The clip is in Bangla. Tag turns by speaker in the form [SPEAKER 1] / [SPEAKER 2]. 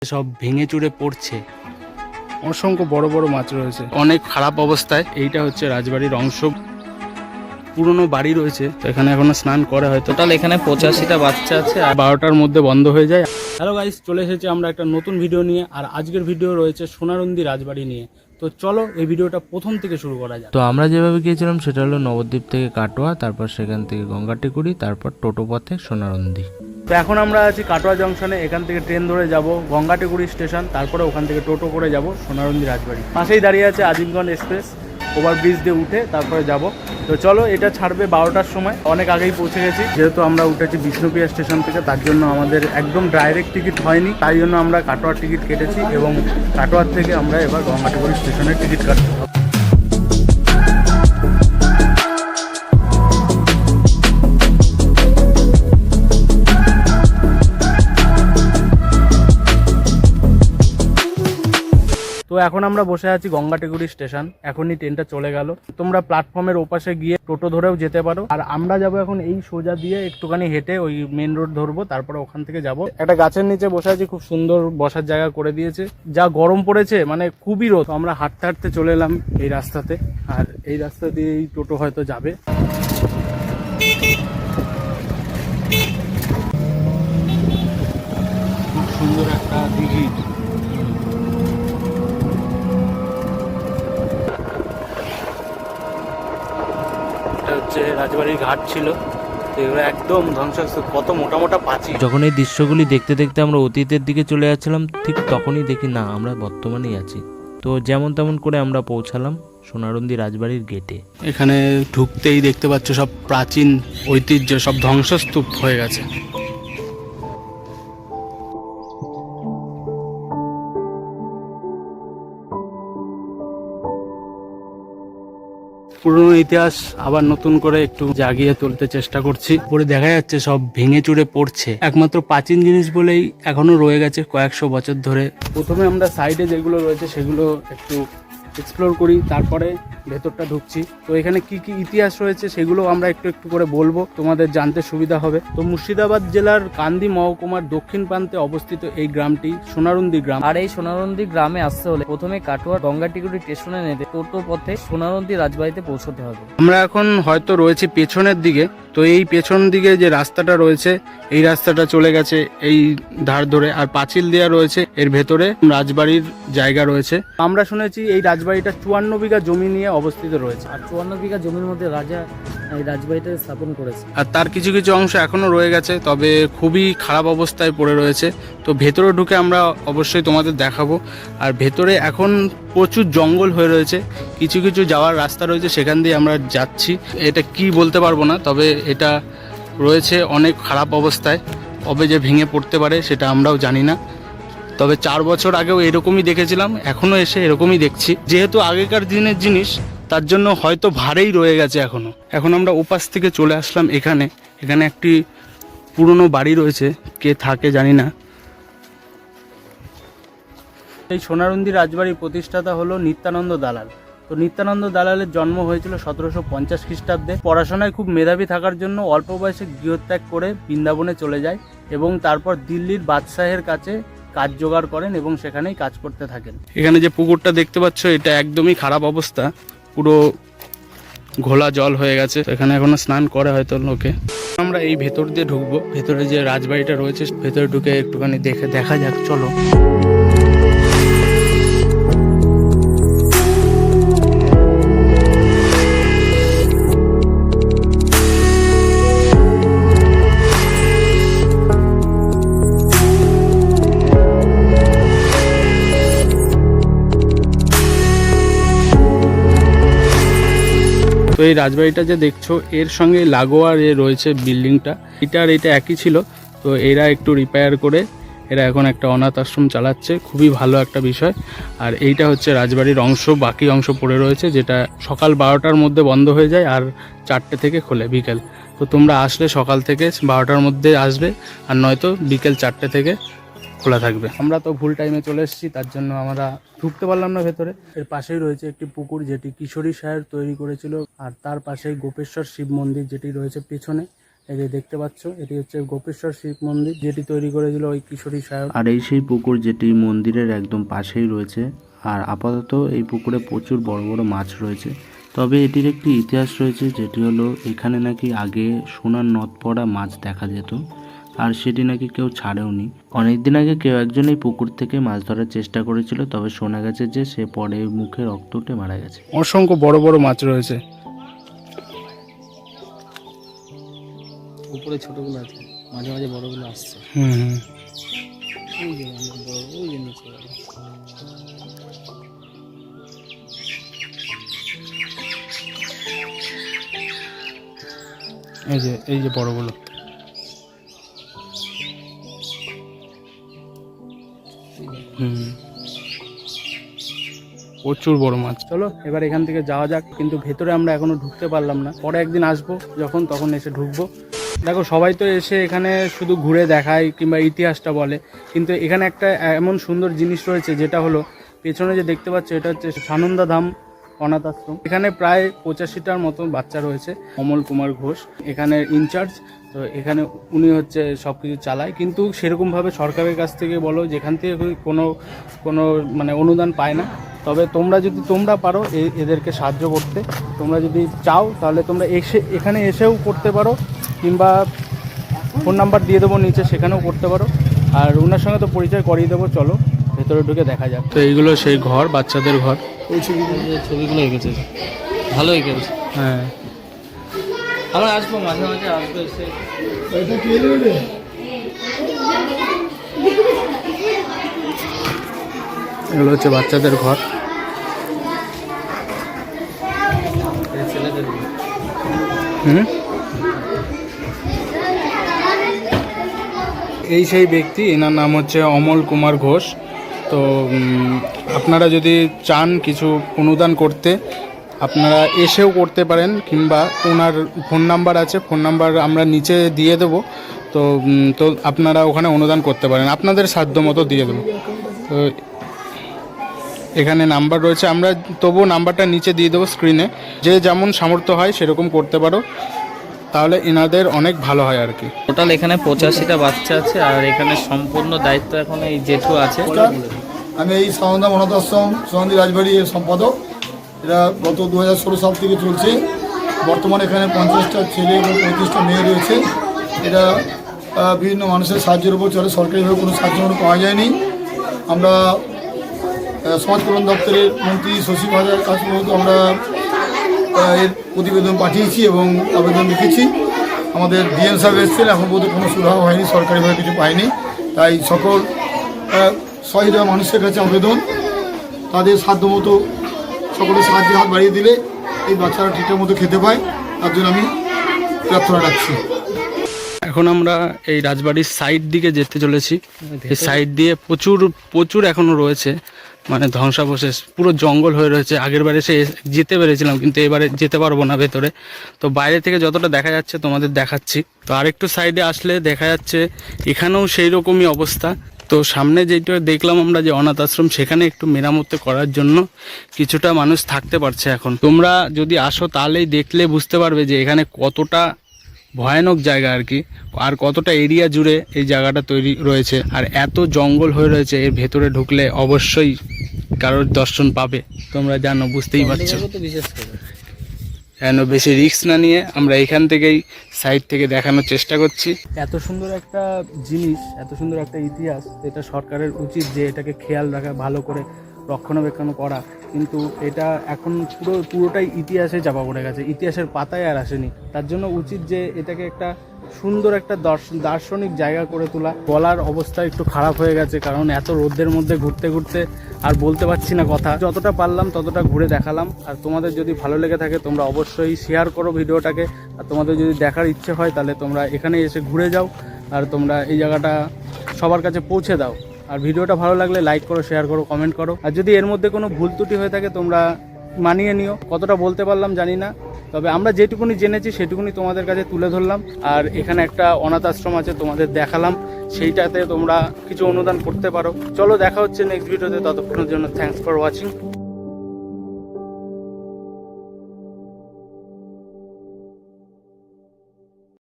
[SPEAKER 1] সব ভেঙে চুরে পড়ছে। অসংখ্য বড় বড় মাছ রয়েছে, অনেক খারাপ অবস্থায়। এইটা হচ্ছে রাজবাড়ির অংশ, পুরনো বাড়ি রয়েছে। তো এখানে এখনো স্নান করে হয়তো।
[SPEAKER 2] টোটাল এখানে 85টা বাচ্চা আছে আর
[SPEAKER 1] 12টার মধ্যে বন্ধ হয়ে যায়। হ্যালো গাইস, চলে এসেছি আমরা একটা নতুন ভিডিও নিয়ে। আর আজকের ভিডিও রয়েছে সোনারন্দি রাজবাড়ি নিয়ে। তো চলো এই ভিডিওটা প্রথম থেকে শুরু করা যাক।
[SPEAKER 3] তো আমরা যেভাবে গিয়েছিলাম সেটা হলো নবদ্বীপ থেকে কাটোয়া, তারপর সেখান থেকে গঙ্গাটিকুড়ি, তারপর টোটো পথে সোনারন্দি।
[SPEAKER 1] তো এখন আমরা আছি কাটোয়া জংশনে। এখান থেকে ট্রেন ধরে যাব গঙ্গাটিকুড়ি স্টেশন, তারপরে ওখান থেকে টোটো করে যাব সোনারন্দি রাজবাড়ি। পাশেই দাঁড়িয়ে আছে আজিমগঞ্জ এক্সপ্রেস, ওভারব্রিজ দিয়ে উঠে তারপরে যাব। তো চলো, এটা ছাড়বে 12টার সময়। অনেক আগেই পৌঁছে গেছি, যেহেতু আমরা উঠেছি বিষ্ণুপ্রিয়া স্টেশন থেকে, তার জন্য আমাদের একদম ডাইরেক্ট টিকিট হয়নি। তাই জন্য আমরা কাটোয়ার টিকিট কেটেছি এবং কাটোয়ার থেকে আমরা এবার গঙ্গাটিকুড়ি স্টেশনের টিকিট কাটতে হবে। তো এখন আমরা বসে আছি গঙ্গাটিকুড়ি স্টেশন। এখনই ট্রেনটা চলে গেল। তোমরা প্ল্যাটফর্মের ওপাশে গিয়ে টোটো ধরেও যেতে পারো। আর আমরা যাব এখন এই সোজা দিয়ে একটুখানি হেঁটে ওই মেন রোড ধরবো, তারপরে ওখান থেকে যাব। একটা গাছের নিচে বসে আছি, খুব সুন্দর বসার জায়গা করে দিয়েছে। যা গরম পড়েছে, মানে খুবই রোদ। আমরা হাঁটতে হাঁটতে চলে এলাম এই রাস্তাতে, আর এই রাস্তা দিয়ে এই টোটো হয়তো যাবে। খুব সুন্দর একটা দিঘি। হচ্ছে রাজবাড়ির ঘাট ছিল, তো এগুলো একদম ধ্বংসাস্তূপ। কত মোটা মোটা পাঁচিল।
[SPEAKER 3] যখন এই দৃশ্যগুলি দেখতে দেখতে আমরা অতীতের দিকে চলে যাচ্ছিলাম, ঠিক তখনই দেখি না, আমরা বর্তমানেই আছি। তো যেমন তেমন করে আমরা পৌঁছালাম সোনারন্দি রাজবাড়ির গেটে।
[SPEAKER 1] এখানে ঢুকতেই দেখতে পাচ্ছ সব প্রাচীন ঐতিহ্য সব ধ্বংসস্তূপ হয়ে গেছে। পুরনো ইতিহাস আবার নতুন করে একটু জাগিয়ে তুলতে চেষ্টা করছি। পরে দেখা যাচ্ছে সব ভেঙে চুরে পড়ছে। একমাত্র প্রাচীন জিনিস বলেই এখনো রয়ে গেছে কয়েকশো বছর ধরে। প্রথমে আমরা সাইডে যেগুলো রয়েছে সেগুলো একটু এক্সপ্লোর করি, তারপরে ভেতরটা ঢুকছি। তো এখানে কি কি ইতিহাস রয়েছে সেগুলো আমরা একটু একটু করে বলবো, তোমাদের জানতে সুবিধা হবে। তো মুর্শিদাবাদ জেলার কান্দি মহকুমার দক্ষিণ প্রান্তে অবস্থিত এই গ্রামটি সোনারন্দি গ্রাম।
[SPEAKER 2] আর এই সোনারন্দি গ্রামে আসতে হলে প্রথমে কাটোয়া গঙ্গাটিকুড়ি স্টেশনে নেমে টোটো পথে সোনারন্দি রাজবাড়িতে পৌঁছতে হবে।
[SPEAKER 1] আমরা এখন হয়তো রয়েছি পেছনের দিকে। তো এই পেছন দিকে যে রাস্তাটা রয়েছে, এই রাস্তাটা চলে গেছে এই ধার ধরে, আর পাঁচিল দেওয়া রয়েছে। এর ভেতরে রাজবাড়ির জায়গা রয়েছে। আমরা শুনেছি এই রাজবাড়িটা 54 বিঘা জমি নিয়ে অবস্থিত রয়েছে।
[SPEAKER 2] আর 54 বিঘা জমির মধ্যে রাজা এই রাজবাড়িটা স্থাপন করেছে।
[SPEAKER 1] আর তার কিছু কিছু অংশ এখনো রয়ে গেছে, তবে খুবই খারাপ অবস্থায় পড়ে রয়েছে। তো ভেতরে ঢুকে আমরা অবশ্যই তোমাদের দেখাবো। আর ভেতরে এখন প্রচুর জঙ্গল হয়ে রয়েছে, কিছু কিছু যাওয়ার রাস্তা রয়েছে, সেখান দিয়ে আমরা যাচ্ছি। এটা কি বলতে পারবো না, তবে এটা রয়েছে অনেক খারাপ অবস্থায়। কবে যে ভেঙে পড়তে পারে সেটা আমরাও জানি না। তবে 4 বছর আগেও এরকমই দেখেছিলাম, এখনো এসে এরকমই দেখছি। যেহেতু আগেকার দিনের জিনিস, তার জন্য হয়তো ভারেই রয়ে গেছে এখনো। এখন আমরা ওপাশ থেকে চলে আসলাম এখানে। এখানে একটি পুরনো বাড়ি রয়েছে, কে থাকে জানি না। এই সোনারন্দি রাজবাড়ির প্রতিষ্ঠাতা হলো নিত্যানন্দ দালাল। তো নিত্যানন্দ দালালের জন্ম হয়েছিল 1750 খ্রিস্টাব্দে। পড়াশোনায় খুব মেধাবী থাকার জন্য অল্প বয়সে গৃহত্যাগ করে বৃন্দাবনে চলে যায় এবং তারপর দিল্লির বাদশাহের কাছে কাজ জোগাড় করেন এবং সেখানেই কাজ করতে থাকেন। এখানে যে পুকুরটা দেখতে পাচ্ছ, এটা একদমই খারাপ অবস্থা, পুরো ঘোলা জল হয়ে গেছে। এখানে এখনো স্নান করে হয়তো লোকে। আমরা এই ভেতর দিয়ে ঢুকবো। ভেতরে যে রাজবাড়িটা রয়েছে, ভেতরে ঢুকে একটুখানি দেখা যাক, চলো। তো এই রাজবাড়িটা যে দেখছো, এর সঙ্গে লাগোয়া রয়েছে বিল্ডিংটা। এটা একই ছিল। তো এরা একটু রিপেয়ার করে এরা এখন একটা অনাথ আশ্রম চালাচ্ছে, খুবই ভালো একটা বিষয়। আর এইটা হচ্ছে রাজবাড়ির অংশ, বাকি অংশ পড়ে রয়েছে, যেটা সকাল 12টার মধ্যে বন্ধ হয়ে যায় আর 4টে থেকে খোলে বিকেল। তো তোমরা আসলে সকাল থেকে 12টার মধ্যে আসবে, আর নয়তো বিকেল 4টে থেকে খোলা থাকবে। আমরা তো ভুল টাইমে চলে এসেছি, তার জন্য আমরা ঢুকতে পারলাম না ভেতরে। এর পাশেই রয়েছে একটি পুকুর, যেটি কিশোরী সাহেব তৈরি করেছিল। আর তার পাশেই গোপেশ্বর শিব মন্দির, যেটি রয়েছে পেছনে। এই যে দেখতে পাচ্ছ, এটি হচ্ছে গোপেশ্বর শিব মন্দির, যেটি তৈরি করেছিল ওই কিশোরী সায়র।
[SPEAKER 3] আর এই সেই পুকুর যেটি মন্দিরের একদম পাশেই রয়েছে। আর আপাতত এই পুকুরে প্রচুর বড় বড় মাছ রয়েছে। তবে এটির একটি ইতিহাস রয়েছে, যেটি হলো এখানে নাকি আগে সোনার নথ পড়া মাছ দেখা যেত, আর সেটি নাকি কেউ ছাড়েওনি। অনেকদিন আগে কেউ একজন এই পুকুর থেকে মাছ ধরার চেষ্টা করেছিল, তবে শোনা গেছে যে সে পরে মুখে রক্ত উঠে মারা গেছে।
[SPEAKER 1] অসংখ্য বড় বড় মাছ রয়েছে।
[SPEAKER 2] উপরে ছোটগুলো আছে, মাঝে মাঝে বড়গুলো আসছে। ওই যে অনেক বড়, ওই যে নিচে বড়।
[SPEAKER 1] এই যে বড়গুলো। প্রচুর বড় মাছ। চলো এবার এখান থেকে যাওয়া যাক, কিন্তু ভেতরে আমরা এখনো ঢুকতে পারলাম না। পরে একদিন আসবো যখন, তখন এসে ঢুকবো। দেখো, সবাই তো এসে এখানে শুধু ঘুরে দেখায় কিংবা ইতিহাসটা বলে, কিন্তু এখানে একটা এমন সুন্দর জিনিস রয়েছে, যেটা হলো পেছনে যে দেখতে পাচ্ছ, এটা হচ্ছে সানন্দা ধাম অনাথ আশ্রম। এখানে প্রায় 85টার মতো বাচ্চা রয়েছে। অমল কুমার ঘোষ এখানের ইনচার্জ। তো এখানে উনি হচ্ছে সব কিছু চালায়, কিন্তু সেরকমভাবে সরকারের কাছ থেকে বলো, যেখান থেকে কোনো মানে অনুদান পায় না। তবে তোমরা পারো এদেরকে সাহায্য করতে, তোমরা যদি চাও তাহলে তোমরা এখানে এসেও করতে পারো, কিংবা ফোন নাম্বার দিয়ে দেবো নিচে, সেখানেও করতে পারো। আর ওনার সঙ্গে তো পরিচয় করিয়ে দেবো। চলো ভেতরে ঢুকে দেখা যাক। তো এইগুলো সেই ঘর, বাচ্চাদের ঘর।
[SPEAKER 2] ওই ছবিগুলো এঁকেছে, ভালো এঁকেছে।
[SPEAKER 1] হ্যাঁ,
[SPEAKER 2] আমরা আসবো, মাঝে মাঝে আসবো এসে।
[SPEAKER 1] এগুলো হচ্ছে বাচ্চাদের ঘর।
[SPEAKER 2] ছেলেদের
[SPEAKER 1] এই সেই ব্যক্তি, এনার নাম হচ্ছে অমল কুমার ঘোষ। তো আপনারা যদি চান কিছু অনুদান করতে, আপনারা এসেও করতে পারেন, কিংবা ওনার ফোন নাম্বার আছে, ফোন নাম্বার আমরা নিচে দিয়ে দেবো। তো আপনারা ওখানে অনুদান করতে পারেন, আপনাদের সাধ্য মতো দিয়ে দেবো। তো এখানে নাম্বার রয়েছে, আমরা তবুও নাম্বারটা নিচে দিয়ে দেবো স্ক্রিনে। যে যেমন সামর্থ্য হয় সেরকম করতে পারো, তাহলে এনাদের অনেক ভালো হয় আর কি।
[SPEAKER 2] টোটাল এখানে 85টা বাচ্চা আছে, আর এখানে সম্পূর্ণ দায়িত্ব এখন এই জেঠু আছে।
[SPEAKER 4] আমি এই সানন্দা অনাথ আশ্রম সোনারন্দী রাজবাড়ি এর সম্পাদক। এটা গত 2016 সাল থেকে চলছে। বর্তমানে এখানে 50টা ছেলে এবং 35টা মেয়ে রয়েছে। এটা বিভিন্ন মানুষের সাহায্যের উপর চলে, সরকারিভাবে কোনো সাহায্য পাওয়া যায়নি। আমরা সমাজ কল্যাণ দপ্তরের মন্ত্রী শশী ভাজার কাছে পর্যন্ত আমরা এর প্রতিবেদন পাঠিয়েছি এবং আবেদন লিখেছি। আমাদের ডিএম সাহেব এসেছেন, এখন পর্যন্ত কোনো সুরাহা হয়নি, সরকারিভাবে কিছু পায়নি। তাই সকল সহৃদয় মানুষের কাছে আবেদন, তাদের সাধ্যমতো সকলের সাহায্যের হাত বাড়িয়ে দিলে এই বাচ্চারা ঠিকঠাক মতো খেতে পায়, তার জন্য আমি প্রার্থনা রাখছি।
[SPEAKER 1] এখন আমরা এই রাজবাড়ির সাইড দিকে যেতে চলেছি। এই সাইড দিয়ে প্রচুর এখনো রয়েছে, মানে ধ্বংসাবশেষ, পুরো জঙ্গল হয়ে রয়েছে। আগের বারে যেতে পেরেছিলাম, কিন্তু এবারে যেতে পারবো না ভেতরে। তো বাইরে থেকে যতটা দেখা যাচ্ছে তোমাদের দেখাচ্ছি। তো আরেকটু সাইডে আসলে দেখা যাচ্ছে এখানেও সেই রকমই অবস্থা। তো সামনে যেটা দেখলাম আমরা, যে অনাথ আশ্রম, সেখানে একটু মেরামত করার জন্য কিছুটা মানুষ থাকতে পারছে এখন। তোমরা যদি আসো তাহলেই দেখলে বুঝতে পারবে যে এখানে কতটা ভয়ানক জায়গা আর কি, আর কতটা এরিয়া জুড়ে এই জায়গাটা তৈরি রয়েছে। আর এত জঙ্গল হয়ে রয়েছে, এর ভেতরে ঢুকলে অবশ্যই কারোর দর্শন পাবে। তোমরা জানো, বুঝতেই পারছো।
[SPEAKER 2] বিশেষ করে
[SPEAKER 1] কেন বেশি রিস্ক না নিয়ে আমরা এখান থেকেই সাইড থেকে দেখানোর চেষ্টা করছি। এত সুন্দর একটা জিনিস, এত সুন্দর একটা ইতিহাস, এটা সরকারের উচিত যে এটাকে খেয়াল রাখা, ভালো করে রক্ষণাবেক্ষণ করা। কিন্তু এটা এখন পুরোটাই ইতিহাসে চাপা পড়ে গেছে, ইতিহাসের পাতায় আর আসেনি। তার জন্য উচিত যে এটাকে একটা সুন্দর একটা দার্শনিক জায়গা করে তোলা। বলার অবস্থা একটু খারাপ হয়ে গেছে, কারণ এত রোদের মধ্যে ঘুরতে ঘুরতে আর বলতে পারছি না কথা। যতটা পারলাম ততটা ঘুরে দেখালাম। আর তোমাদের যদি ভালো লেগে থাকে তোমরা অবশ্যই শেয়ার করো ভিডিওটাকে। আর তোমাদের যদি দেখার ইচ্ছে হয় তাহলে তোমরা এখানে এসে ঘুরে যাও, আর তোমরা এই জায়গাটা সবার কাছে পৌঁছে দাও। আর ভিডিওটা ভালো লাগলে লাইক করো, শেয়ার করো, কমেন্ট করো। আর যদি এর মধ্যে কোনো ভুল ত্রুটি হয়ে থাকে তোমরা মানিয়ে নিও। কতটা বলতে পারলাম জানি না, তবে আমরা যেটুকুনি জেনেছি সেটুকুনি তোমাদের কাছে তুলে ধরলাম। আর এখানে একটা অনাথ আশ্রম আছে, তোমাদের দেখালাম, সেইটাতে তোমরা কিছু অনুদান করতে পারো। চলো দেখা হচ্ছে নেক্সট ভিডিওতে, ততক্ষণের জন্য থ্যাঙ্কস ফর ওয়াচিং।